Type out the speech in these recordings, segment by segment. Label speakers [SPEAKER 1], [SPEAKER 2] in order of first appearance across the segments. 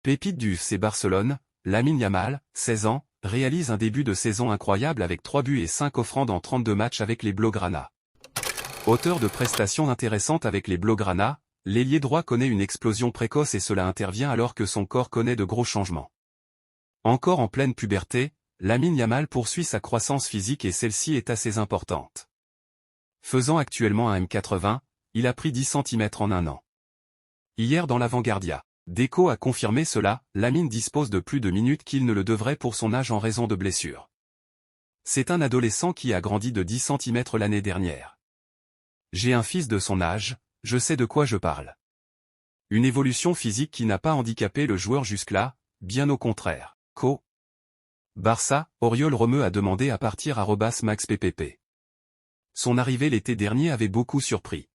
[SPEAKER 1] Pépite du FC Barcelone, Lamine Yamal, 16 ans, réalise un début de saison incroyable avec 3 buts et 5 offrandes en 32 matchs avec les Blaugrana. Auteur de prestations intéressantes avec les Blaugrana, l'ailier droit connaît une explosion précoce et cela intervient alors que son corps connaît de gros changements. Encore en pleine puberté, Lamine Yamal poursuit sa croissance physique et celle-ci est assez importante. Faisant actuellement un m80, il a pris 10 cm en un an. Hier dans l'Avanguardia, Deco a confirmé cela, Lamine dispose de plus de minutes qu'il ne le devrait pour son âge en raison de blessures. C'est un adolescent qui a grandi de 10 cm l'année dernière. J'ai un fils de son âge, je sais de quoi je parle. Une évolution physique qui n'a pas handicapé le joueur jusque-là, bien au contraire. Barça, Oriol Romeu a demandé à partir à @maxppp. Son arrivée l'été dernier avait beaucoup surpris.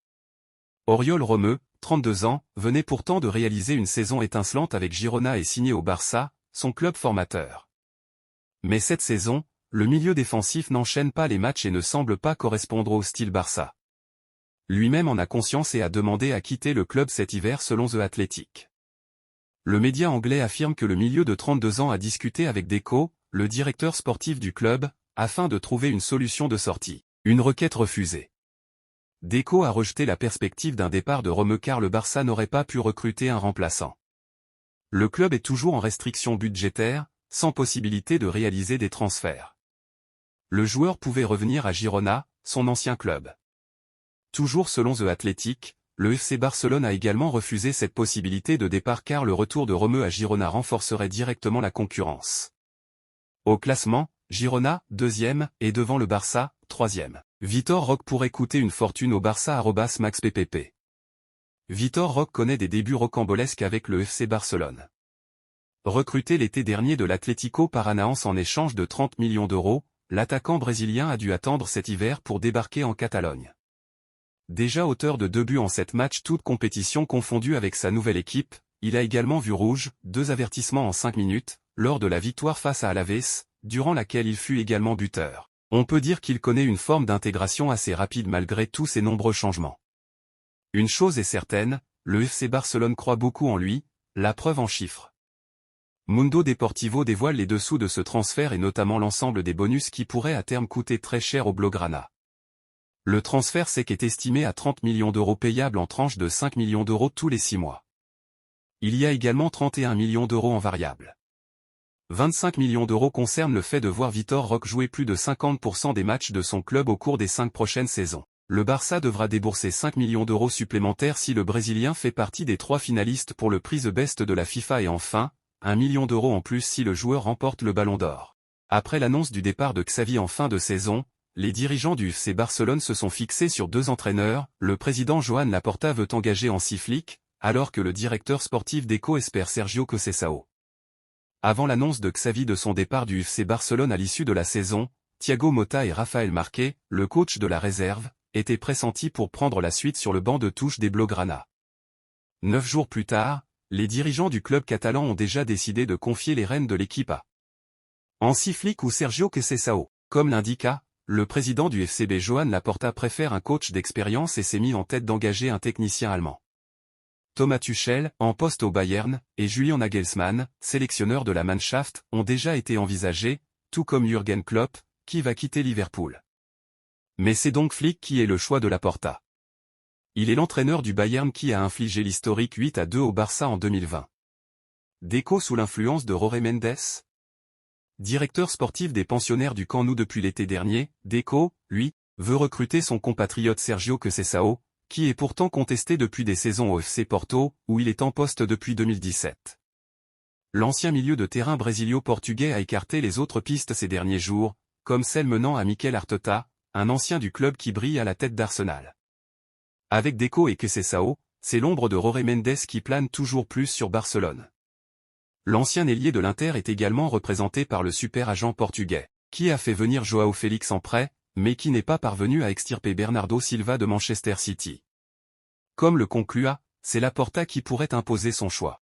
[SPEAKER 1] Oriol Romeu, 32 ans, venait pourtant de réaliser une saison étincelante avec Girona et signé au Barça, son club formateur. Mais cette saison, le milieu défensif n'enchaîne pas les matchs et ne semble pas correspondre au style Barça. Lui-même en a conscience et a demandé à quitter le club cet hiver selon The Athletic. Le média anglais affirme que le milieu de 32 ans a discuté avec Deco, le directeur sportif du club, afin de trouver une solution de sortie. Une requête refusée. Deco a rejeté la perspective d'un départ de Romeu car le Barça n'aurait pas pu recruter un remplaçant. Le club est toujours en restriction budgétaire, sans possibilité de réaliser des transferts. Le joueur pouvait revenir à Girona, son ancien club. Toujours selon The Athletic, le FC Barcelone a également refusé cette possibilité de départ car le retour de Romeu à Girona renforcerait directement la concurrence. Au classement, Girona, 2e, et devant le Barça, 3e. Vitor Roque pourrait coûter une fortune au Barça @maxppp. Vitor Roque connaît des débuts rocambolesques avec le FC Barcelone. Recruté l'été dernier de l'Atlético Paranaense en échange de 30 millions d'euros, l'attaquant brésilien a dû attendre cet hiver pour débarquer en Catalogne. Déjà auteur de 2 buts en 7 matchs toutes compétitions confondues avec sa nouvelle équipe, il a également vu rouge, 2 avertissements en 5 minutes, lors de la victoire face à Alaves, durant laquelle il fut également buteur. On peut dire qu'il connaît une forme d'intégration assez rapide malgré tous ces nombreux changements. Une chose est certaine, le FC Barcelone croit beaucoup en lui, la preuve en chiffres. Mundo Deportivo dévoile les dessous de ce transfert et notamment l'ensemble des bonus qui pourraient à terme coûter très cher au Blaugrana. Le transfert sec est estimé à 30 millions d'euros payables en tranches de 5 millions d'euros tous les 6 mois. Il y a également 31 millions d'euros en variables. 25 millions d'euros concernent le fait de voir Vitor Roque jouer plus de 50% des matchs de son club au cours des 5 prochaines saisons. Le Barça devra débourser 5 millions d'euros supplémentaires si le Brésilien fait partie des 3 finalistes pour le prix The Best de la FIFA et enfin, 1 million d'euros en plus si le joueur remporte le Ballon d'Or. Après l'annonce du départ de Xavi en fin de saison, les dirigeants du FC Barcelone se sont fixés sur 2 entraîneurs, le président Joan Laporta veut engager Hansi Flick, alors que le directeur sportif Deco espère Sergio Conceição. Avant l'annonce de Xavi de son départ du FC Barcelone à l'issue de la saison, Thiago Motta et Rafael Marquez, le coach de la réserve, étaient pressentis pour prendre la suite sur le banc de touche des Blaugrana. 9 jours plus tard, les dirigeants du club catalan ont déjà décidé de confier les rênes de l'équipe à Hansi Flick ou Sergio Conceição. Comme l'indiqua, le président du FCB Joan Laporta préfère un coach d'expérience et s'est mis en tête d'engager un technicien allemand. Thomas Tuchel, en poste au Bayern, et Julian Nagelsmann, sélectionneur de la Mannschaft, ont déjà été envisagés, tout comme Jürgen Klopp, qui va quitter Liverpool. Mais c'est donc Flick qui est le choix de Laporta. Il est l'entraîneur du Bayern qui a infligé l'historique 8-2 au Barça en 2020. Deco sous l'influence de Jorge Mendes? Directeur sportif des pensionnaires du Camp Nou depuis l'été dernier, Deco, lui, veut recruter son compatriote Sergio Conceição, qui est pourtant contesté depuis des saisons au FC Porto, où il est en poste depuis 2017. L'ancien milieu de terrain brésilio-portugais a écarté les autres pistes ces derniers jours, comme celle menant à Mikel Arteta, un ancien du club qui brille à la tête d'Arsenal. Avec Deco et Conceição, c'est l'ombre de Jorge Mendes qui plane toujours plus sur Barcelone. L'ancien ailier de l'Inter est également représenté par le super agent portugais, qui a fait venir João Félix en prêt, mais qui n'est pas parvenu à extirper Bernardo Silva de Manchester City. Comme le conclua, c'est Laporta qui pourrait imposer son choix.